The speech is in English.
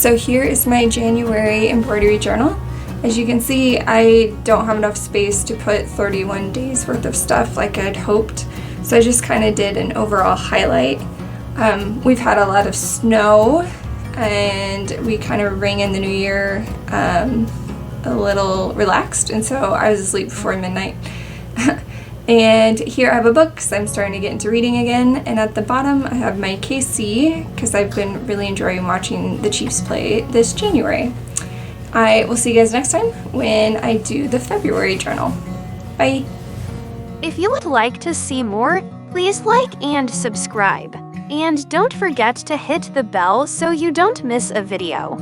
So here is my January embroidery journal. As you can see, I don't have enough space to put 31 days worth of stuff like I'd hoped, so I just kind of did an overall highlight. We've had a lot of snow, and we kind of rang in the new year a little relaxed, and so I was asleep before midnight. And here I have a book because I'm starting to get into reading again, and at the bottom I have my KC because I've been really enjoying watching the Chiefs play this January. I will see you guys next time when I do the February journal. Bye! If you would like to see more, please like and subscribe. And don't forget to hit the bell so you don't miss a video.